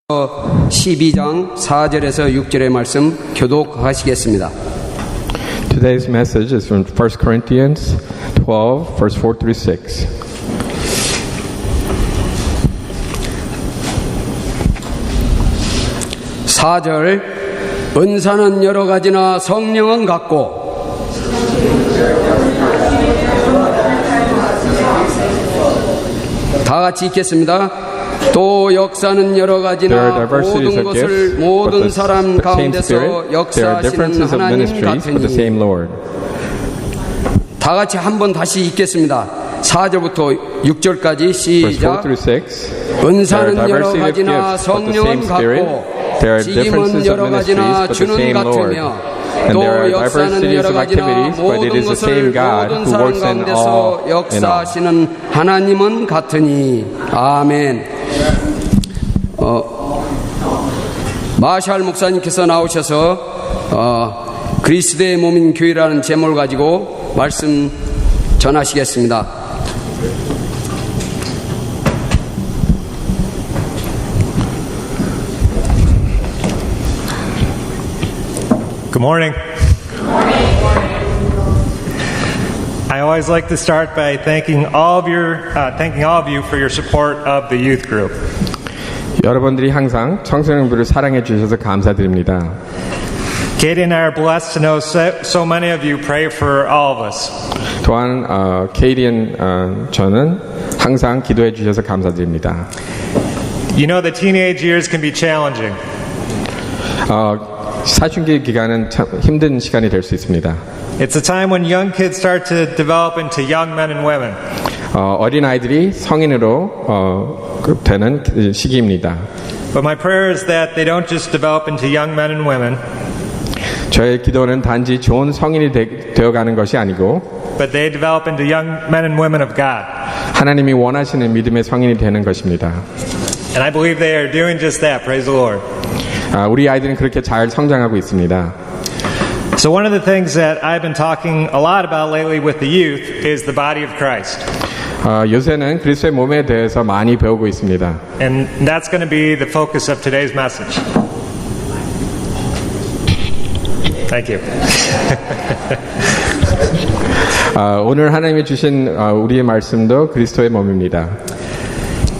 12장 4절에서 6절의 말씀 교독하시겠습니다. Today's message is from 1 Corinthians 12, verse 4 through 6. (4절) 은사는 여러 가지나 성령은 같고 다 같이 읽겠습니다. 또 역사는 여러 가지나 모든 것을 모든 사람 가운데서 역사하시는 하나님 같으니. 다 같이 한번 다시 읽겠습니다. 4절부터 6절까지 시작. 은사는 여러 가지나 성령은 같고 직임은 여러 가지나 주는 같으며 또 역사는 여러 가지나 모든 것을 모든 사람 가운데서 역사하시는 하나님은 같으니. 아멘. 마샬 목사님께서 나오셔서 그리스도의 몸인 교회라는 제목을 가지고 말씀 전하시겠습니다. Good morning. I always like to start by thanking all of you for your support of the youth group. 여러분들이 항상 청소년부를 사랑해 주셔서 감사드립니다. Katie and I are blessed to know so many of you pray for all of us. 또한 케이리앤 저는 항상 기도해 주셔서 감사드립니다. You know the teenage years can be challenging. 사춘기 기간은 참 힘든 시간이 될 수 있습니다. It's a time when young kids start to develop into young men and women. 어린 아이들이 성인으로 되는 시기입니다. But my prayer is that they don't just develop into young men and women. 저의 기도는 단지 좋은 성인이 되어가는 것이 아니고, but they develop into young men and women of God. 하나님이 원하시는 믿음의 성인이 되는 것입니다. And I believe they are doing just that. Praise the Lord. 우리 아이들은 그렇게 잘 성장하고 있습니다. So one of the things that I've been talking a lot about lately with the youth is the body of Christ. 요새는 그리스도의 몸에 대해서 많이 배우고 있습니다. And that's going to be the focus of today's message. Thank you. 오늘 하나님이 주신 우리의 말씀도 그리스도의 몸입니다.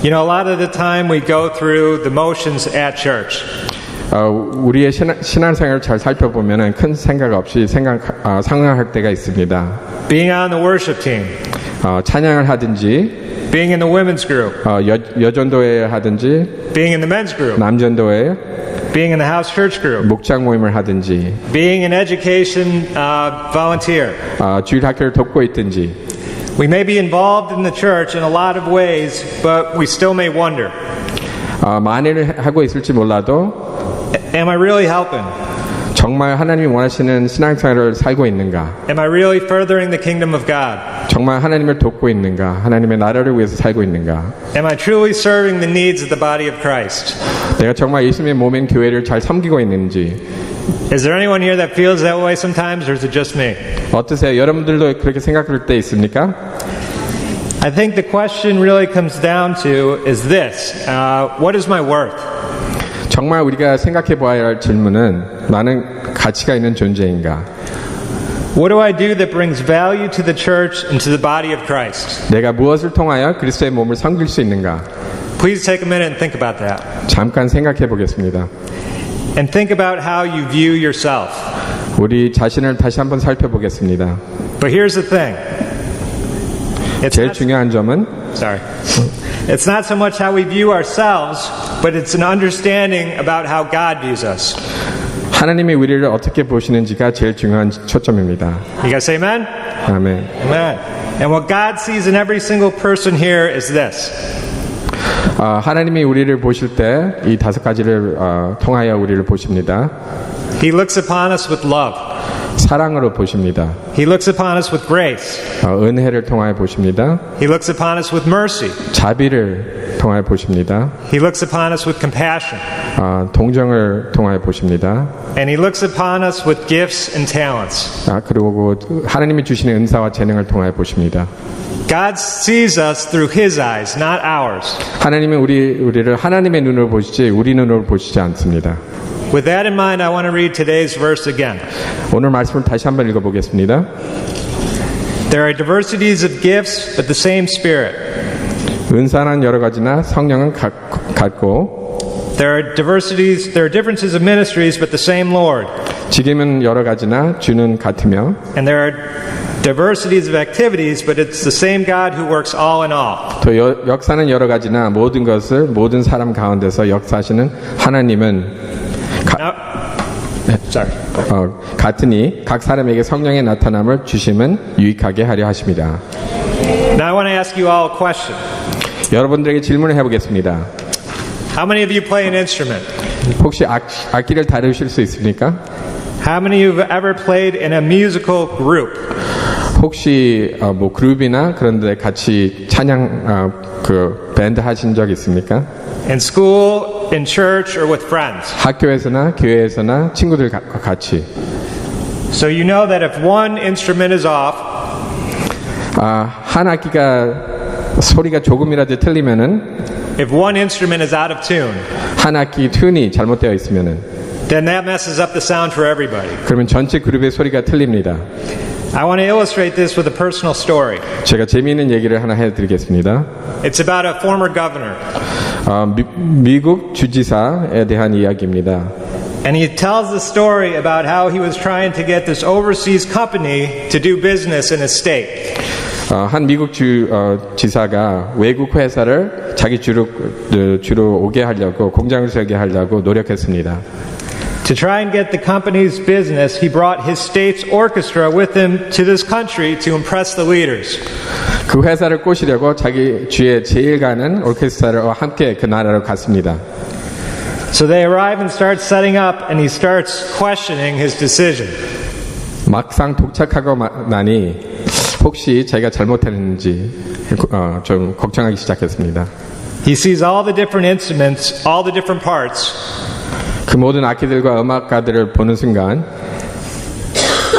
You know, a lot of the time we go through the motions at church. 우리의 신앙생활을 잘 살펴보면 큰 생각 없이 상응할 때가 있습니다. Being on the worship team. 찬양을 하든지, being in the women's group, 여전도회 하든지, being in the men's group, 남전도회, being in the house church group, 목장 모임을 하든지, being an education volunteer, 주일학교를 돕고 있든지. We may be involved in the church in a lot of ways, but we still may wonder. 많이 하고 있을지 몰라도, am I really helping? 정말 하나님이 원하시는 신앙생활을 살고 있는가? Am I really furthering the kingdom of God? 정말 하나님을 돕고 있는가? 하나님의 나라를 위해서 살고 있는가? Am I truly serving the needs of the body of Christ? 내가 정말 예수님의 몸인 교회를 잘 섬기고 있는지. Is there anyone here that feels that way sometimes, or is it just me? 어떠세요? 여러분들도 그렇게 생각할 때 있습니까? I think the question really comes down to is this: what is my worth? 정말 우리가 생각해 보아야 할 질문은 나는 가치가 있는 존재인가? What do I do that brings value to the church and to the body of Christ? 내가 무엇을 통하여 그리스도의 몸을 섬길 수 있는가? Please take a minute and think about that. 잠깐 생각해 보겠습니다. And think about how you view yourself. 우리 자신을 다시 한번 살펴보겠습니다. But here's the thing. 제일 중요한 점은 It's not so much how we view ourselves, but it's an understanding about how God views us. 하나님이 우리를 어떻게 보시는지가 제일 중요한 초점입니다. You guys say amen? 아멘. Amen. And what God sees in every single person here is this. 하나님이 우리를 보실 때 이 다섯 가지를 통하여 우리를 보십니다. He looks upon us with love. 사랑으로 보십니다. He looks upon us with grace. 은혜를 통하여 보십니다. He looks upon us with mercy. 자비를 통하여 보십니다. He looks upon us with compassion. 동정을 통하여 보십니다. And He looks upon us with gifts and talents. 그리고 하나님이 주시는 은사와 재능을 통하여 보십니다. God sees us through His eyes, not ours. 하나님은 우리를 하나님의 눈으로 보시지 우리 눈으로 보시지 않습니다. With that in mind, I want to read today's verse again. 오늘 말씀을 다시 한번 읽어보겠습니다. There are diversities of gifts, but the same Spirit. 은사는 여러 가지나 성령은 같고 There are differences of ministries, but the same Lord. 직임은 여러 가지나 주는 같으며 And there are diversities of activities, but it's the same God who works all in all. 또 역사는 여러 가지나 모든 것을 모든 사람 가운데서 역사하시는 하나님은 같으니 각 사람에게 성령의 나타남을 주심은 유익하게 하려 하십니다. Now I want to ask you all a question. 여러분들에게 질문을 해보겠습니다. How many of you play an instrument? 혹시 악기를 다루실 수 있습니까? How many of you have ever played in a musical group? 혹시 뭐 그룹이나 그런데 같이 찬양 밴드 하신 적 있습니까? In school, in church, or with friends? 학교에서나 교회에서나 친구들과 같이. So you know that if one instrument is off, 한 악기가 소리가 조금이라도 틀리면은, if one instrument is out of tune, 한 악기 튠이 잘못되어 있으면은, then that messes up the sound for everybody. 그러면 전체 그룹의 소리가 틀립니다. I want to illustrate this with a personal story. 제가 재미있는 얘기를 하나 해드리겠습니다. It's about a former governor. 미국 주지사에 대한 이야기입니다. And he tells the story about how he was trying to get this overseas company to do business in his state. 한 미국 지사가 외국 회사를 자기 주로 오게 하려고 공장을 세우게 하려고 노력했습니다. To try and get the company's business, he brought his state's orchestra with him to this country to impress the leaders. 그 회사를 꼬시려고 자기 주에 제일 가는 오케스트라와 함께 그 나라로 갔습니다. So they arrive and start setting up, and he starts questioning his decision. 막상 도착하고 나니 혹시 자기가 잘못했는지 좀 걱정하기 시작했습니다. He sees all the different instruments, all the different parts. 그 모든 악기들과 음악가들을 보는 순간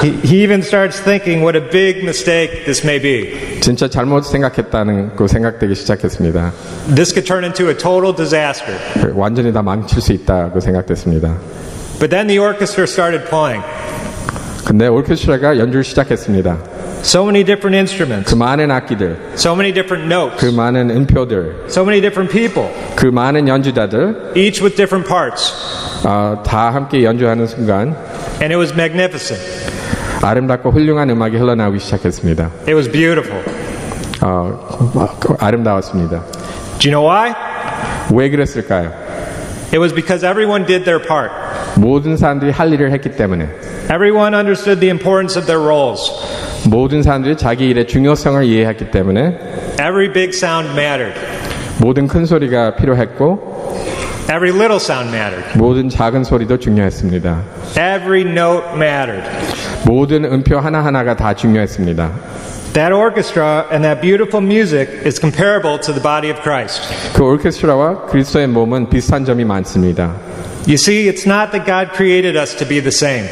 He even starts thinking what a big mistake this may be. 진짜 잘못 생각했다는 그 생각되기 시작했습니다. This could turn into a total disaster. 완전히 다 망칠 수 있다고 생각됐습니다. But then the orchestra started playing. 근데 오케스트라가 연주를 시작했습니다. So many different instruments. 그 많은 악기들, So many different notes. 그 많은 음표들, So many different people. 그 많은 연주자들, Each with different parts. 다 함께 연주하는 순간 And it was magnificent. 아름답고 훌륭한 음악이 흘러나오기 시작했습니다. It was beautiful. 아름다웠습니다. Do you know why? 왜 그랬을까요? It was because everyone did their part. 모든 사람들이 할 일을 했기 때문에, Everyone understood the importance of their roles. 모든 사람들이 자기 일의 중요성을 이해했기 때문에 Every big sound mattered. 모든 큰 소리가 필요했고 Every little sound mattered. 모든 작은 소리도 중요했습니다. Every note mattered. 모든 음표 하나하나가 다 중요했습니다. That orchestra and that beautiful music is comparable to the body of Christ. 그 오케스트라와 그리스도의 몸은 비슷한 점이 많습니다. You see, it's not that God created us to be the same.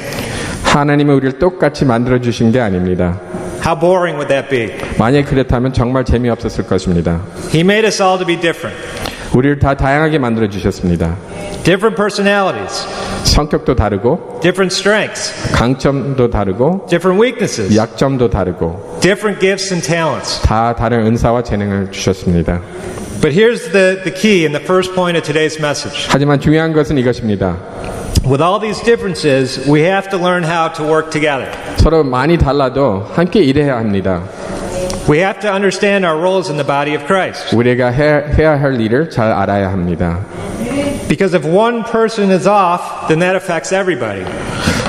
하나님은 우리를 똑같이 만들어주신 게 아닙니다. How boring would that be? 만약 그렇다면 정말 재미없었을 것입니다. He made us all to be different. 우리를 다 다양하게 만들어주셨습니다. Different personalities. 성격도 다르고 Different strengths. 강점도 다르고 Different weaknesses. 약점도 다르고 Different gifts and talents. 다 다른 은사와 재능을 주셨습니다. But here's the key in the first point of today's message. 하지만 중요한 것은 이것입니다. With all these differences, we have to learn how to work together. 서로 많이 달라도 함께 일해야 합니다. We have to understand our roles in the body of Christ. 우리가 해야 할 일을 잘 알아야 합니다. Because if one person is off, then that affects everybody.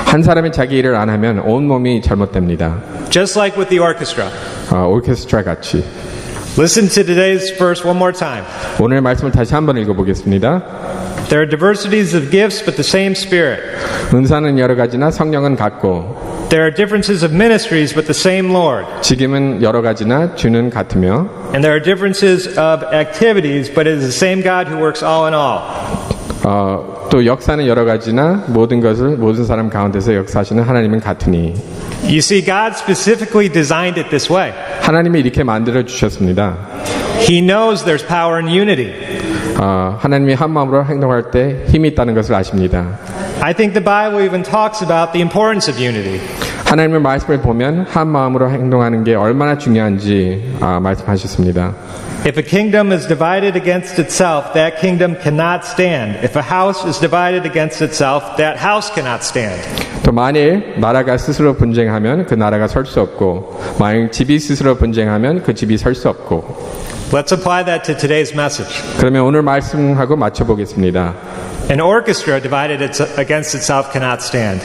한 사람이 자기 일을 안 하면 온 몸이 잘못됩니다. Just like with the orchestra. 오케스트라 같이. Listen to today's verse one more time. 오늘 말씀을 다시 한번 읽어보겠습니다. There are diversities of gifts, but the same Spirit. 은사는 여러 가지나 성령은 같고 There are differences of ministries, but the same Lord. 직임은 여러 가지나 주는 같으며 And there are differences of activities, but it is the same God who works all in all. 또 역사는 여러 가지나 모든 것을 모든 사람 가운데서 역사하시는 하나님은 같으니 You see, God specifically designed it this way. 하나님이 이렇게 만들어 주셨습니다. He knows there's power in unity. 하나님이 한 마음으로 행동할 때 힘이 있다는 것을 아십니다. I think the Bible even talks about the importance of unity. 하나님의 말씀을 보면 한 마음으로 행동하는 게 얼마나 중요한지 말씀하셨습니다. If a kingdom is divided against itself, that kingdom cannot stand. If a house is divided against itself, that house cannot stand. 또 만일 나라가 스스로 분쟁하면 그 나라가 설 수 없고 만일 집이 스스로 분쟁하면 그 집이 설 수 없고 Let's apply that to today's message. 그러면 오늘 말씀하고 맞춰보겠습니다. An orchestra divided against itself cannot stand.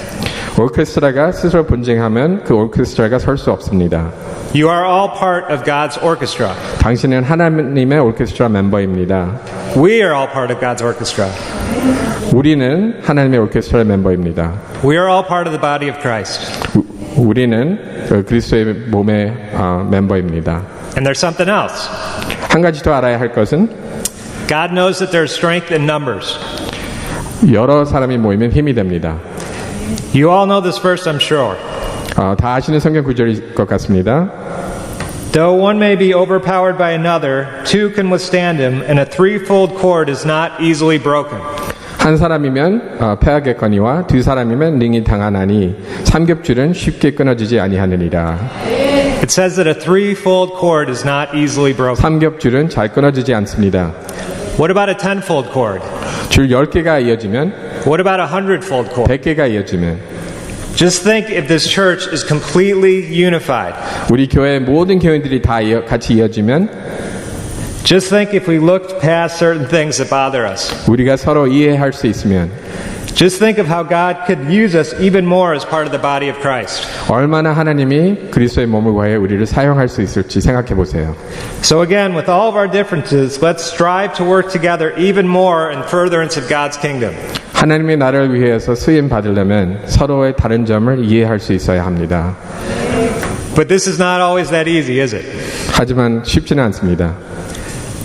오케스트라가 스스로 분쟁하면 그 오케스트라가 설 수 없습니다. You are all part of God's orchestra. 당신은 하나님의 오케스트라 멤버입니다. We are all part of God's orchestra. 우리는 하나님의 오케스트라 멤버입니다. We are all part of the body of Christ. 우리는 그리스도의 몸의 멤버입니다. And there's something else. 한 가지 더 알아야 할 것은 God knows that there's strength in numbers. 여러 사람이 모이면 힘이 됩니다. You all know this verse, I'm sure. 다 아시는 성경 구절일 것 같습니다. Though one may be overpowered by another, two can withstand him, and a threefold cord is not easily broken. 한 사람이면 패하겠거니와 두 사람이면 능히 당하나니 삼겹줄은 쉽게 끊어지지 아니하느니라. It says that a threefold cord is not easily broken. 삼겹줄은 잘 끊어지지 않습니다. What about a tenfold cord? 줄 10개가 이어지면 What about a hundredfold cord? 100개가 이어지면 Just think if this church is completely unified. 우리 교회의 모든 교인들이 다 같이 이어지면 Just think if we looked past certain things that bother us. 우리가 서로 이해할 수 있으면 Just think of how God could use us even more as part of the body of Christ. 얼마나 하나님이 그리스도의 몸을 위해 우리를 사용할 수 있을지 생각해 보세요. So again, with all of our differences, let's strive to work together even more in furtherance of God's kingdom. 하나님의 나라를 위해서 쓰임 받으려면 서로의 다른 점을 이해할 수 있어야 합니다. But this is not always that easy, is it? 하지만 쉽지는 않습니다.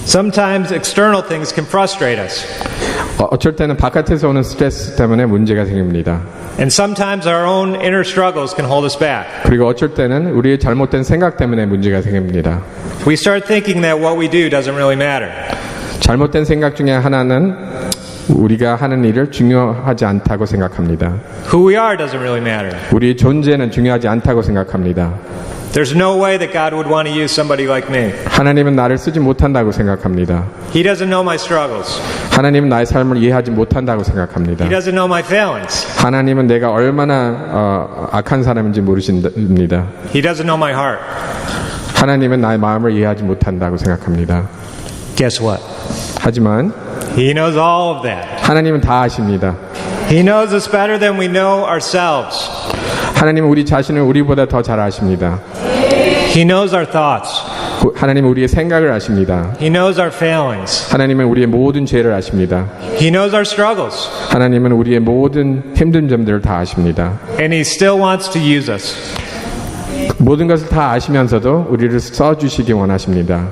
Sometimes external things can frustrate us. 어쩔 때는 바깥에서 오는 스트레스 때문에 문제가 생깁니다. And sometimes our own inner struggles can hold us back. 그리고 어쩔 때는 우리의 잘못된 생각 때문에 문제가 생깁니다. We start thinking that what we do doesn't really matter. 잘못된 생각 중에 하나는 우리가 하는 일을 중요하지 않다고 생각합니다. Who we are doesn't really matter. 우리의 존재는 중요하지 않다고 생각합니다. There's no way that God would want to use somebody like me. 하나님은 나를 쓰지 못한다고 생각합니다. He doesn't know my struggles. 하나님은 나의 삶을 이해하지 못한다고 생각합니다. He doesn't know my failings. 하나님은 내가 얼마나 악한 사람인지 모르십니다. He doesn't know my heart. 하나님은 나의 마음을 이해하지 못한다고 생각합니다. Guess what? 하지만 He knows all of that. 하나님은 다 아십니다. He knows us better than we know ourselves. 하나님은 우리 자신을 우리보다 더 잘 아십니다. He knows our thoughts. 하나님은 우리의 생각을 아십니다. He knows our failings. 하나님은 우리의 모든 죄를 아십니다. He knows our struggles. 하나님은 우리의 모든 힘든 점들을 다 아십니다. And He still wants to use us. 모든 것을 다 아시면서도 우리를 써주시기 원하십니다.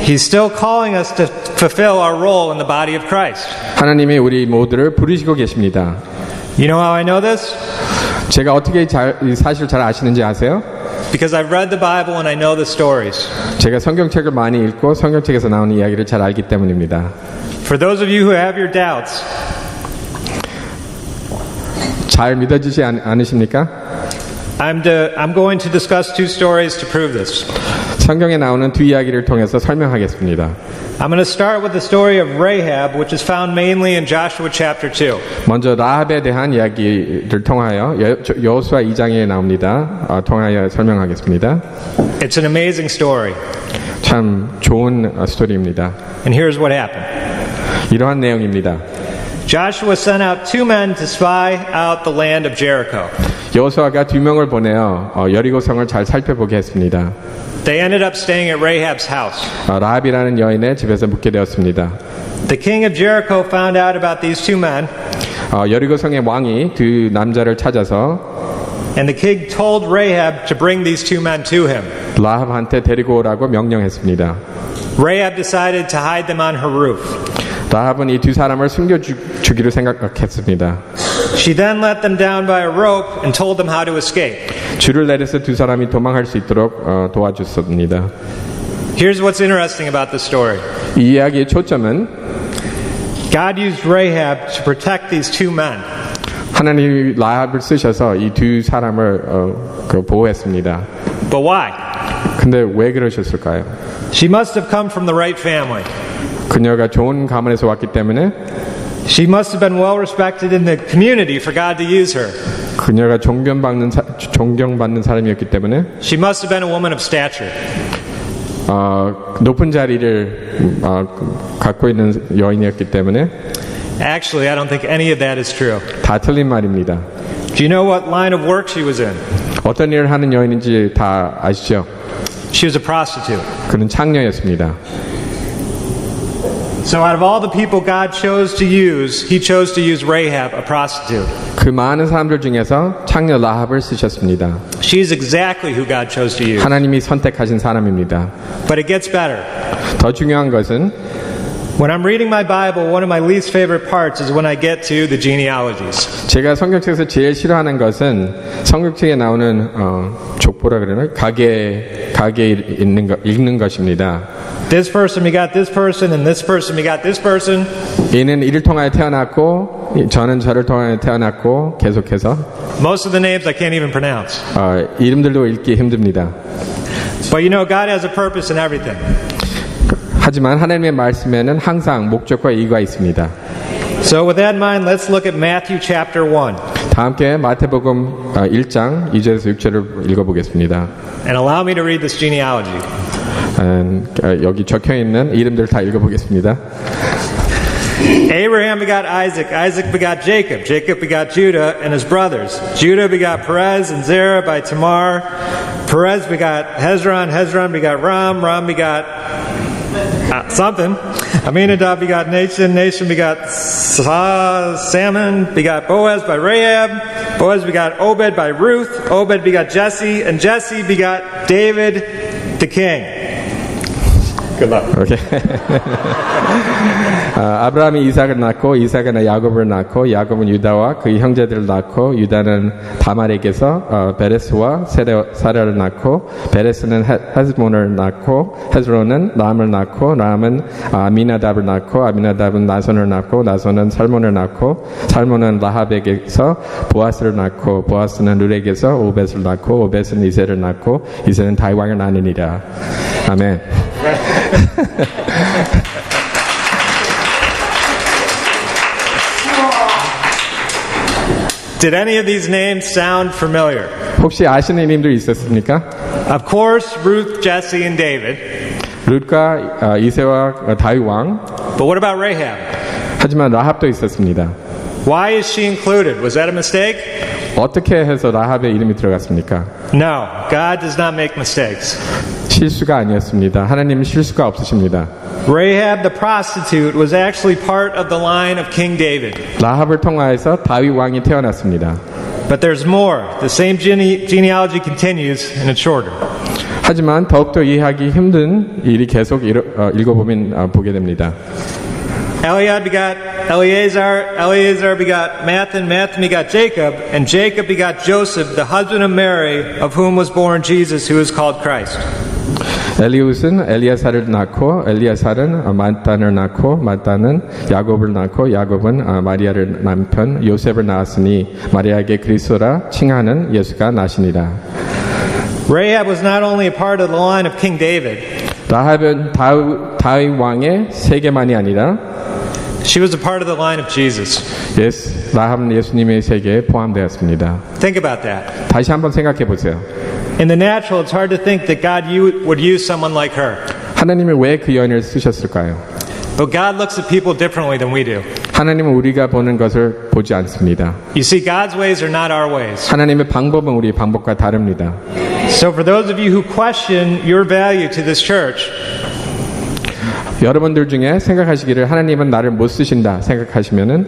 He's still calling us to fulfill our role in the body of Christ. 하나님이 우리 모두를 부르시고 계십니다. You know how I know this? 제가 어떻게 이 사실을 잘 아시는지 아세요? Because I've read the Bible and I know the stories. 제가 성경책을 많이 읽고 성경책에서 나오는 이야기를 잘 알기 때문입니다. For those of you who have your doubts, 잘 믿어지지 않으십니까? I'm going to discuss two stories to prove this. 성경에 나오는 두 이야기를 통해서 설명하겠습니다. I'm going to start with the story of Rahab, which is found mainly in Joshua chapter 2. 먼저 라합에 대한 이야기를 통하여 여호수아 2장에 나옵니다. 통하여 설명하겠습니다. It's an amazing story. 참 좋은 스토리입니다. And here's what happened. 이러한 내용입니다. Joshua sent out two men to spy out the land of Jericho. 여호수아가 2명을 보내어 여리고성을 잘 살펴보게 했습니다. They ended up staying at Rahab's house. 라합이라는 여인의 집에서 묵게 되었습니다. The king of Jericho found out about these two men. 여리고성의 왕이 두 남자를 찾아서 And the king told Rahab to bring these two men to him. 라합한테 데리고 오라고 명령했습니다. Rahab decided to hide them on her roof. 라합은 이 두 사람을 숨겨주기로 생각했습니다. She then let them down by a rope and told them how to escape. 줄을 내려서 두 사람이 도망할 수 있도록 도와줬습니다. Here's what's interesting about the story. 이 이야기의 초점은 God used Rahab to protect these two men. 하나님이 라합을 쓰셔서 이 두 사람을 보호했습니다. But why? 근데 왜 그러셨을까요? She must have come from the right family. 그녀가 좋은 가문에서 왔기 때문에 She must have been well respected in the community for God to use her. 그녀가 존경받는 사람이었기 때문에 She must have been a woman of stature. 높은 자리를 갖고 있는 여인이었기 때문에 Actually, I don't think any of that is true. 다 틀린 말입니다. Do you know what line of work she was in? 어떤 일을 하는 여인인지 다 아시죠? She was a prostitute. 그는 창녀였습니다. So out of all the people God chose to use, He chose to use Rahab, a prostitute. 그 많은 사람들 중에서 창녀 라합을 쓰셨습니다. She's exactly who God chose to use. 하나님이 선택하신 사람입니다. But it gets better. 더 중요한 것은 When I'm reading my Bible, one of my least favorite parts is when I get to the genealogies. 제가 성경책에서 제일 싫어하는 것은 성경책에 나오는 족보라 그러나 가게 읽는 것입니다. This person begot this person, and this person begot this person. 이는 이를 통하여 태어났고 저는 저를 통하여 태어났고 계속해서 Most of the names I can't even pronounce. 이름들도 읽기 힘듭니다. But you know, God has a purpose in everything. 하지만 하나님의 말씀에는 항상 목적과 이유가 있습니다. So with that in mind, let's look at Matthew chapter 1. 다 함께 마태복음 1장 2절에서 6절을 읽어보겠습니다. And allow me to read this genealogy. 여기 적혀있는 이름들 다 읽어보겠습니다. Abraham begot Isaac, Isaac begot Jacob, Jacob begot Judah and his brothers. Judah begot Perez and Zerah by Tamar. Perez begot Hezron, Hezron begot Ram, Ram begot something. Aminadab begot Nation, Nation begot Salmon, begot Boaz by Rahab. Boaz begot Obed by Ruth. Obed begot Jesse, and Jesse begot David the king. Good luck. Okay. 아브라함이 이삭을 낳고 이삭은 야곱을 낳고 야곱은 유다와 그의 형제들을 낳고 유다는 다말에게서 베레스와 사라를 낳고 베레스는 헤스몬을 낳고 헤스론은 람을 낳고 람은 아미나답을 낳고 아미나답은 나손을 낳고 나손은 살몬을 낳고 살몬은 라합에게서 보아스를 낳고 보아스는 룰에게서 오벳을 낳고 오벳은 이새를 낳고 이새는 다윗왕을 낳으니라. 아멘. Did any of these names sound familiar? 혹시 아시는 이름들 있었습니까? Of course, Ruth, Jesse, and David. 룻과 이새와 다윗 왕. But what about Rahab? 하지만 라합도 있었습니다. Why is she included? Was that a mistake? 어떻게 해서 라합의 이름이 들어갔습니까? No, God does not make mistakes. 실수가 아니었습니다. 하나님은 실수가 없으십니다. Rahab the prostitute was actually part of the line of King David. 라합을 통하여서 다윗 왕이 태어났습니다. But there's more. The same genealogy continues and it's shorter. 하지만 더욱더 이해하기 힘든 일이 계속 읽어보면 보게 됩니다. Eliad begot Eleazar, Eleazar begot Mathan, Mathan begot Jacob, and Jacob begot Joseph, the husband of Mary, of whom was born Jesus, who is called Christ. 엘리웃은 엘리야사를 낳고 엘리야사는 마탄을 낳고 마탄은 야곱을 낳고 야곱은 마리아를 남편 요셉을 낳았으니 마리아에게 그리스도라 칭하는 예수가 나시니라. Rahab was not only a part of the line of King David. 라합은 다윗 왕의 세계만이 아니라 She was a part of the line of Jesus. 라합은 예수님의 세계에 포함되었습니다. Think about that. 다시 한번 생각해 보세요. In the natural, it's hard to think that God would use someone like her. 하나님이 왜 그 여인을 쓰셨을까요? But God looks at people differently than we do. 하나님은 우리가 보는 것을 보지 않습니다. You see, God's ways are not our ways. 하나님의 방법은 우리의 방법과 다릅니다. So for those of you who question your value to this church, 여러분들 중에 생각하시기를 하나님은 나를 못 쓰신다 생각하시면은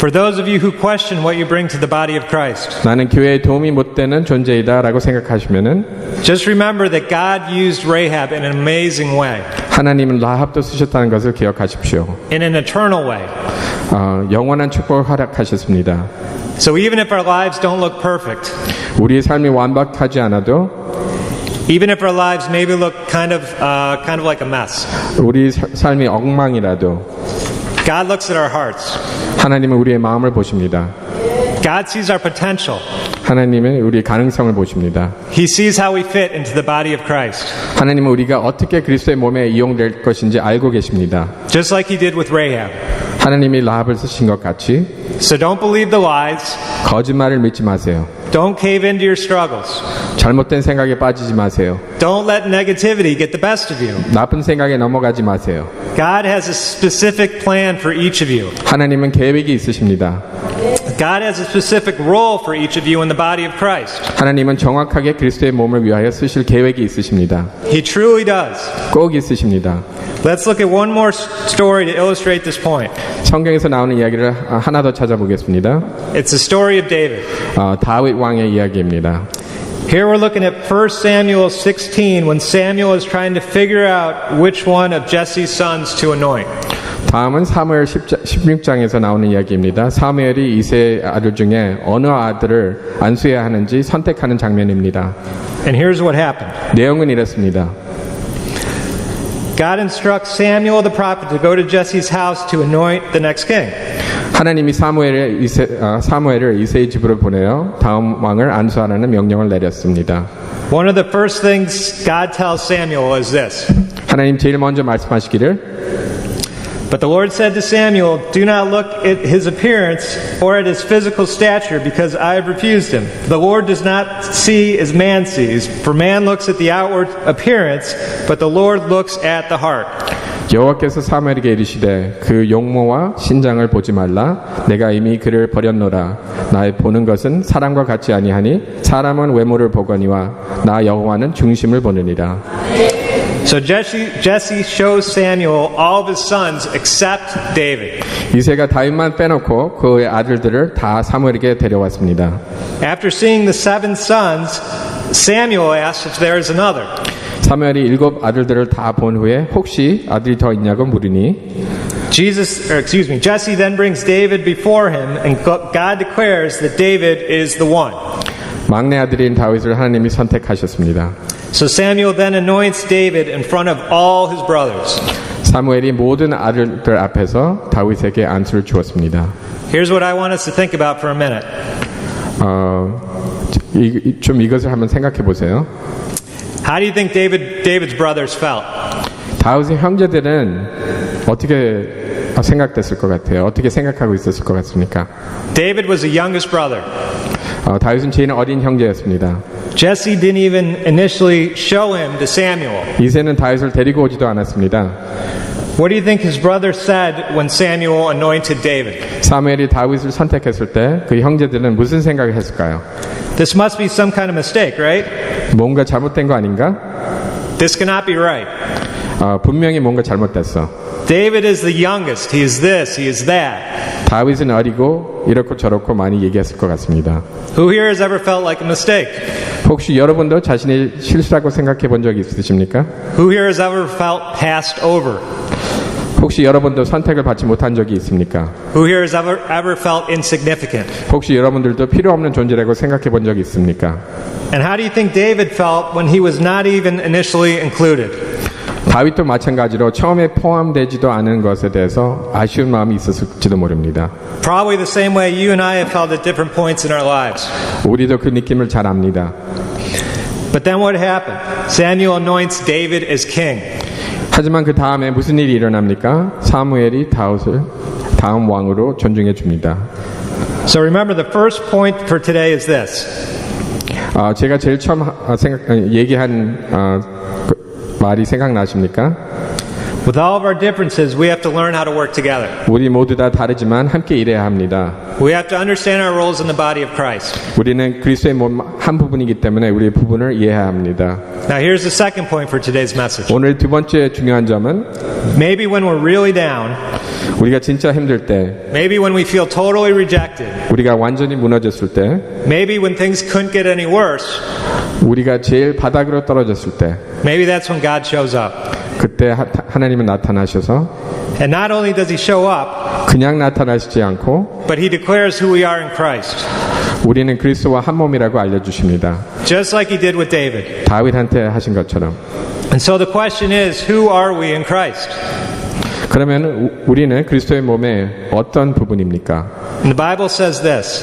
for those of you who question what you bring to the body of Christ, 나는 교회에 도움이 못 되는 존재이다라고 생각하시면은 just remember that God used Rahab in an amazing way. 하나님은 라합도 쓰셨다는 것을 기억하십시오. In an eternal way. 영원한 축복을 허락하셨습니다. So even if our lives don't look perfect, 우리의 삶이 완벽하지 않아도 even if our lives maybe look kind of like a mess, 우리 삶이 엉망이라도 God looks at our hearts. 하나님은 우리의 마음을 보십니다. God sees our potential. 하나님은 우리의 가능성을 보십니다. He sees how we fit into the body of Christ. 하나님은 우리가 어떻게 그리스도의 몸에 이용될 것인지 알고 계십니다. Just like He did with Rahab. 하나님이 라합을 쓰신 것 같이 So don't believe the lies. 거짓말을 믿지 마세요. Don't cave into your struggles. 잘못된 생각에 빠지지 마세요. Don't let negativity get the best of you. 나쁜 생각에 넘어가지 마세요. God has a specific plan for each of you. 하나님은 계획이 있으십니다. God has a specific role for each of you in the body of Christ. 하나님은 정확하게 그리스도의 몸을 위하여 쓰실 계획이 있으십니다. He truly does. 꼭 있으십니다. Let's look at one more story to illustrate this point. 성경에서 나오는 이야기를 하나 더 찾아보겠습니다. It's the story of David. 다윗 왕의 이야기입니다. Here we're looking at 1 Samuel 16 when Samuel is trying to figure out which one of Jesse's sons to anoint. 다음은 사무엘 16장에서 나오는 이야기입니다. 사무엘이 이세의 아들 중에 어느 아들을 안수해야 하는지 선택하는 장면입니다. And here's what happened. 내용은 이렇습니다. God instructs Samuel the prophet to go to Jesse's house to anoint the next king. 하나님이 사무엘을 이세의 집으로 보내어 다음 왕을 안수하라는 명령을 내렸습니다. One of the first things God tells Samuel is this. 하나님 제일 먼저 말씀하시기를 But the Lord said to Samuel, do not look at his appearance or at his physical stature, because I have refused him. The Lord does not see as man sees, for man looks at the outward appearance, but the Lord looks at the heart. 여호와께서 사무엘에게 이르시되 그 용모와 신장을 보지 말라. 내가 이미 그를 버렸노라. 나의 보는 것은 사람과 같지 아니하니 사람은 외모를 보거니와 나 여호와는 중심을 보느니라. So Jesse shows Samuel all of his sons except David. 이새가 다윗만 빼놓고 그의 아들들을 다 사무엘에게 데려왔습니다. After seeing the 7 sons, Samuel asks if there is another. 사무엘이 7 아들들을 다 본 후에 혹시 아들이 더 있냐고 물으니 Jesse then brings David before him, and God declares that David is the one. 막내 아들인 다윗을 하나님이 선택하셨습니다. So Samuel then anoints David in front of all his brothers. 사무엘이 모든 아들들 앞에서 다윗에게 안수를 주었습니다. Here's what I want us to think about for a minute. 좀 이것을 한번 생각해 보세요. How do you think David's brothers felt? 다윗의 형제들은 어떻게 생각됐을 것 같아요? 어떻게 생각하고 있었을 것 같습니까? David was the youngest brother. 다윗은 제일 어린 형제였습니다. Jesse didn't even initially show him to Samuel. 이새는 다윗을 데리고 오지도 않았습니다. What do you think his brother said when Samuel anointed David? 사무엘이 다윗을 선택했을 때 그 형제들은 무슨 생각을 했을까요? This must be some kind of mistake, right? 뭔가 잘못된 거 아닌가? This cannot be right. 분명히 뭔가 잘못됐어. David is the youngest. He is this, he is that. 다윗은 어리고 이렇고 저렇고 많이 얘기했을 것 같습니다. Who here has ever felt like a mistake? 혹시 여러분도 자신이 실수라고 생각해 본 적 있으십니까? Who here has ever felt passed over? 혹시 여러분도 선택을 받지 못한 적이 있습니까? Who here has ever felt insignificant? 혹시 여러분들도 필요 없는 존재라고 생각해 본 적이 있습니까? And how do you think David felt when he was not even initially included? 다윗도 마찬가지로 처음에 포함되지도 않은 것에 대해서 아쉬운 마음이 있었을지도 모릅니다. Probably the same way you and I have felt at different points in our lives. 우리도 그 느낌을 잘 압니다. But then what happened? Samuel anoints David as king. 하지만 그 다음에 무슨 일이 일어납니까? 사무엘이 다윗을 다음 왕으로 존중해 줍니다. So remember, the first point for today is this. 제가 제일 처음 얘기한 말이 생각나십니까? With all of our differences, we have to learn how to work together. 우리 모두 다 다르지만 함께 일해야 합니다. We have to understand our roles in the body of Christ. 우리는 그리스도의 몸 한 부분이기 때문에 우리의 부분을 이해해야 합니다. Now here's the second point for today's message. 오늘 두 번째 중요한 점은 Maybe when we're really down, 우리가 진짜 힘들 때, maybe when we feel totally rejected, 우리가 완전히 무너졌을 때, maybe when things couldn't get any worse, 우리가 제일 바닥으로 떨어졌을 때, maybe that's when God shows up. 그때 하나님은 나타나셔서 And not only does he show up, 그냥 나타나시지 않고 but he declares who we are in Christ. 우리는 그리스도와 한 몸이라고 알려주십니다. Just like he did with David. 다윗한테 하신 것처럼. And so the question is, who are we in Christ? 그러면 우리는 그리스도의 몸의 어떤 부분입니까? And the Bible says this.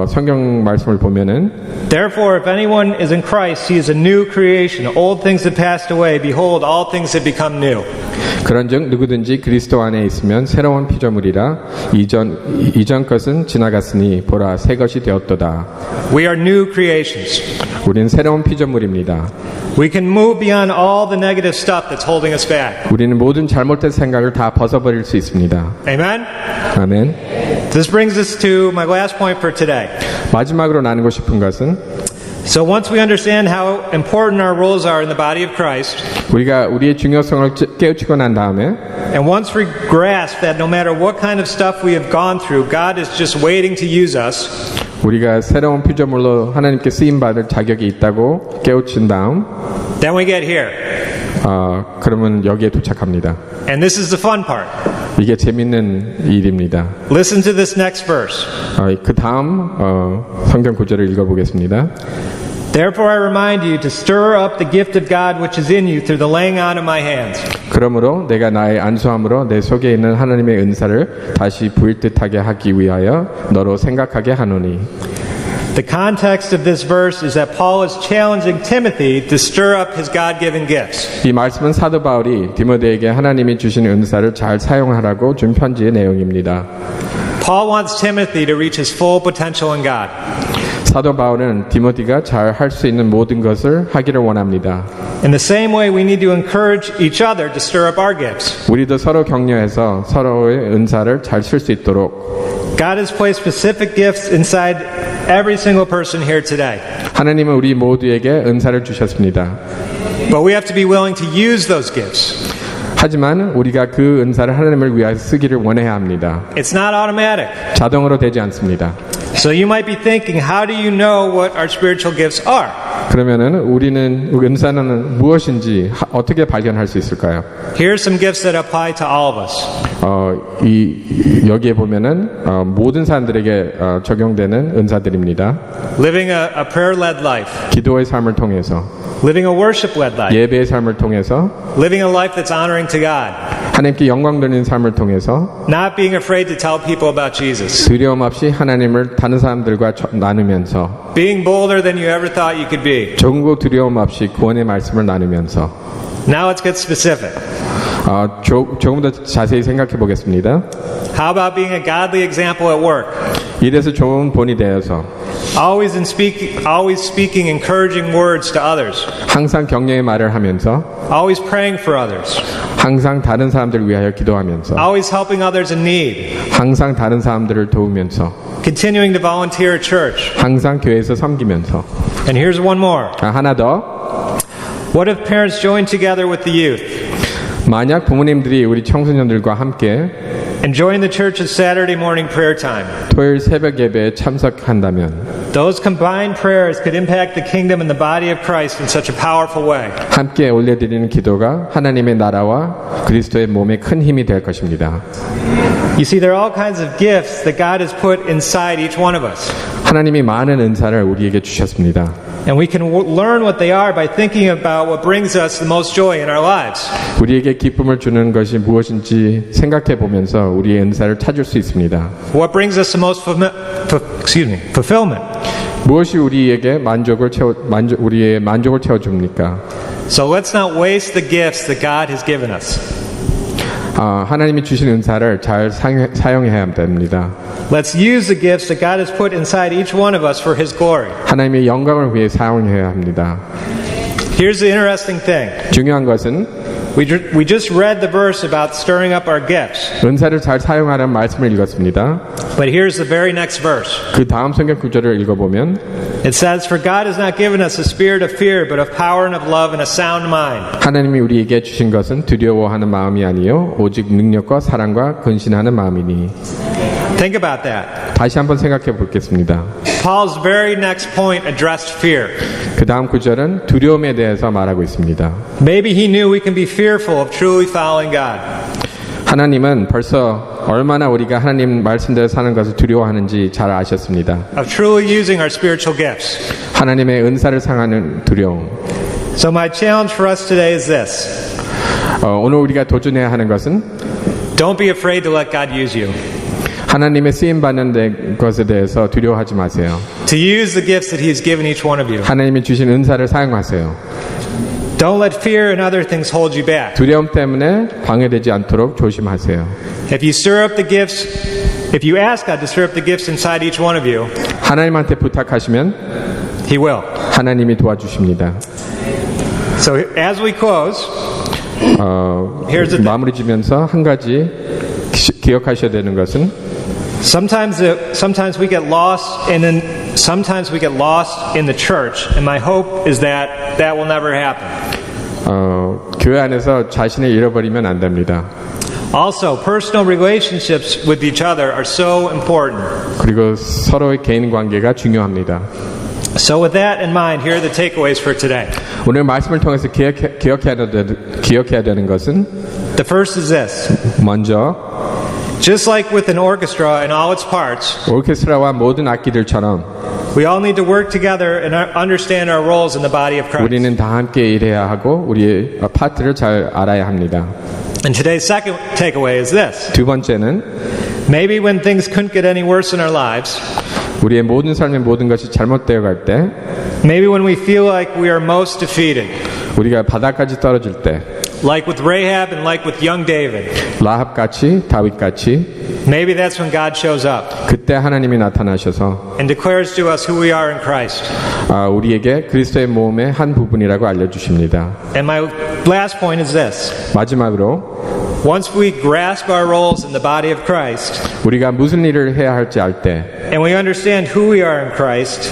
성경 말씀을 보면은 Therefore, if anyone is in Christ, he is a new creation. Old things have passed away. Behold, all things have become new. 그런즉 누구든지 그리스도 안에 있으면 새로운 피조물이라 이전 것은 지나갔으니 보라 새 것이 되었도다. We are new creations. 우리는 새로운 피조물입니다. We can move beyond all the negative stuff that's holding us back. 우리는 모든 잘못된 생각을 다 벗어버릴 수 있습니다. Amen? 아멘. This brings us to my last point for today. 마지막으로 나누고 싶은 것은 So once we understand how important our roles are in the body of Christ, 우리가 우리의 중요성을 깨우치고 난 다음에 and once we grasp that no matter what kind of stuff we have gone through, God is just waiting to use us. 우리가 새로운 피조물로 하나님께 쓰임 받을 자격이 있다고 깨우친 다음 Then we get here. 그러면 여기에 도착합니다. And this is the fun part. 이게 재밌는 일입니다. Listen to this next verse. 그 다음 성경 구절을 읽어보겠습니다. Therefore I remind you to stir up the gift of God which is in you through the laying on of my hands. 그러므로 내가 나의 안수함으로 내 속에 있는 하나님의 은사를 다시 부일 듯하게 하기 위하여 너로 생각하게 하노니. The context of this verse is that Paul is challenging Timothy to stir up his God-given gifts. 이 말씀은 사도 바울이 디모데에게 하나님이 주신 은사를 잘 사용하라고 준 편지의 내용입니다. Paul wants Timothy to reach his full potential in God. 사도 바울은 디모데가 잘 할 수 있는 모든 것을 하기를 원합니다. In the same way, we need to encourage each other to stir up our gifts. 우리도 서로 격려해서 서로의 은사를 잘 쓸 수 있도록 God has placed specific gifts inside every single person here today. 하나님은 우리 모두에게 은사를 주셨습니다. But we have to be willing to use those gifts. 하지만 우리가 그 은사를 하나님을 위하여 쓰기를 원해야 합니다. It's not automatic. 자동으로 되지 않습니다. So you might be thinking, how do you know what our spiritual gifts are? 그러면은 우리는 은사는 무엇인지 어떻게 발견할 수 있을까요? Here's some gifts that apply to all of us. 여기에 보면은 모든 사람들에게 적용되는 은사들입니다. Living a prayer-led life. 기도의 삶을 통해서, Living a worship-led life. 예배의 삶을 통해서, Living a life that's honoring to God. 하나님께 영광 돌리는 삶을 통해서, Not being afraid to tell people about Jesus. 두려움 없이 하나님을 다른 사람들과 나누면서, Being bolder than you ever thought you could be. 조금도 두려움 없이 구원의 말씀을 나누면서. Now let's get specific. 조금 더 자세히 생각해 보겠습니다. How about being a godly example at work? 일에서 좋은 본이 되어서 Always speaking encouraging words to others. 항상 격려의 말을 하면서 Always praying for others. 항상 다른 사람들을 위하여 기도하면서 Always helping others in need. 항상 다른 사람들을 도우면서 Continuing to volunteer at church. 항상 교회에서 섬기면서 And here's one more. 하나 더. What if parents join together with the youth? 만약 부모님들이 우리 청소년들과 함께 And join the church's Saturday morning prayer time. 토요일 새벽 예배에 참석한다면 Those combined prayers could impact the kingdom and the body of Christ in such a powerful way. 함께 올려드리는 기도가 하나님의 나라와 그리스도의 몸에 큰 힘이 될 것입니다. You see, there are all kinds of gifts that God has put inside each one of us. 하나님이 많은 은사를 우리에게 주셨습니다. And we can learn what they are by thinking about what brings us the most joy in our lives. 우리에게 기쁨을 주는 것이 무엇인지 생각해 보면서 우리의 은사를 찾을 수 있습니다. What brings us the most fulfillment. 무엇이 우리에게 우리의 만족을 채워줍니까? So let's not waste the gifts that God has given us. 하나님이 주신 은사를 잘 사용해야 됩니다. Let's use the gifts that God has put inside each one of us for His glory. 하나님의 영광을 위해 사용해야 합니다. Here's the interesting thing. 중요한 것은 We just read the verse about stirring up our gifts. 은사를 잘 사용하는 말씀을 읽었습니다. But here's the very next verse. 그 다음 성경 구절을 읽어보면 It says, For God has not given us a spirit of fear, but of power and of love and a sound mind. 하나님이 우리에게 주신 것은 두려워하는 마음이 아니요 오직 능력과 사랑과 근신하는 마음이니. Think about that. 다시 한번 생각해 보겠습니다. Paul's very next point addressed fear. 그 다음 구절은 두려움에 대해서 말하고 있습니다. Maybe he knew we can be fearful of truly following God. 하나님은 벌써 얼마나 우리가 하나님 말씀대로 사는 것을 두려워하는지 잘 아셨습니다. Of truly using our spiritual gifts. 하나님의 은사를 상하는 두려움. So my challenge for us today is this. 오늘 우리가 도전해야 하는 것은 Don't be afraid to let God use you. 하나님의 쓰임받는 것에 대해서 두려워하지 마세요. To use the gifts that He has given each one of you. 하나님이 주신 은사를 사용하세요. Don't let fear and other things hold you back. 두려움 때문에 방해되지 않도록 조심하세요. If you stir up the gifts, if you ask God to stir up the gifts inside each one of you, 하나님한테 부탁하시면 He will. 하나님이 도와주십니다. So as we close, here's the thing. 마무리 지면서 한 가지 기억하셔야 되는 것은 Sometimes we get lost, and then sometimes we get lost in the church. And my hope is that that will never happen. 교회 안에서 자신을 잃어버리면 안 됩니다. Also, personal relationships with each other are so important. 그리고 서로의 개인 관계가 중요합니다. So with that in mind, here are the takeaways for today. 오늘 말씀을 통해서 기억해야 되는 것은 The first is this. 먼저 Just like with an orchestra and all its parts, 오케스트라와 모든 악기들처럼 we all need to work together and understand our roles in the body of Christ. 우리는 다 함께 일해야 하고 우리의 파트를 잘 알아야 합니다. And today's second takeaway is this. 두 번째는 Maybe when things couldn't get any worse in our lives, 우리의 모든 삶의 모든 것이 잘못되어 갈 때 maybe when we feel like we are most defeated, 우리가 바닥까지 떨어질 때 like with Rahab and like with young David, 라합같이 다윗같이 maybe that's when God shows up 그때 하나님이 나타나셔서 and declares to us who we are in Christ. 우리에게 그리스도의 몸의 한 부분이라고 알려주십니다. And my last point is this. 마지막으로 Once we grasp our roles in the body of Christ, 우리가 무슨 일을 해야 할지 알 때 and we understand who we are in Christ,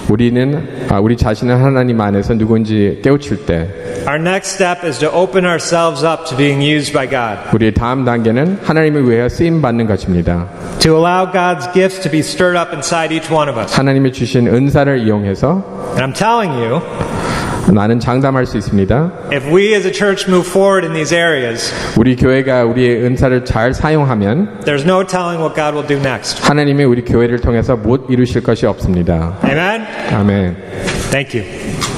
우리 자신을 하나님 안에서 누군지 깨우칠 때 our next step is to open ourselves up to being used by God. 우리의 다음 단계는 하나님을 위하여 쓰임 받는 것입니다. To allow God's gifts to be stirred up inside each one of us. 하나님이 주신 은사를 이용해서 And I'm telling you, 나는 장담할 수 있습니다. if we as a church move forward in these areas, 우리 교회가 우리의 은사를 잘 사용하면 there's no telling what God will do next. 하나님이 우리 교회를 통해서 못 이루실 것이 없습니다. Amen? 아멘. Thank you.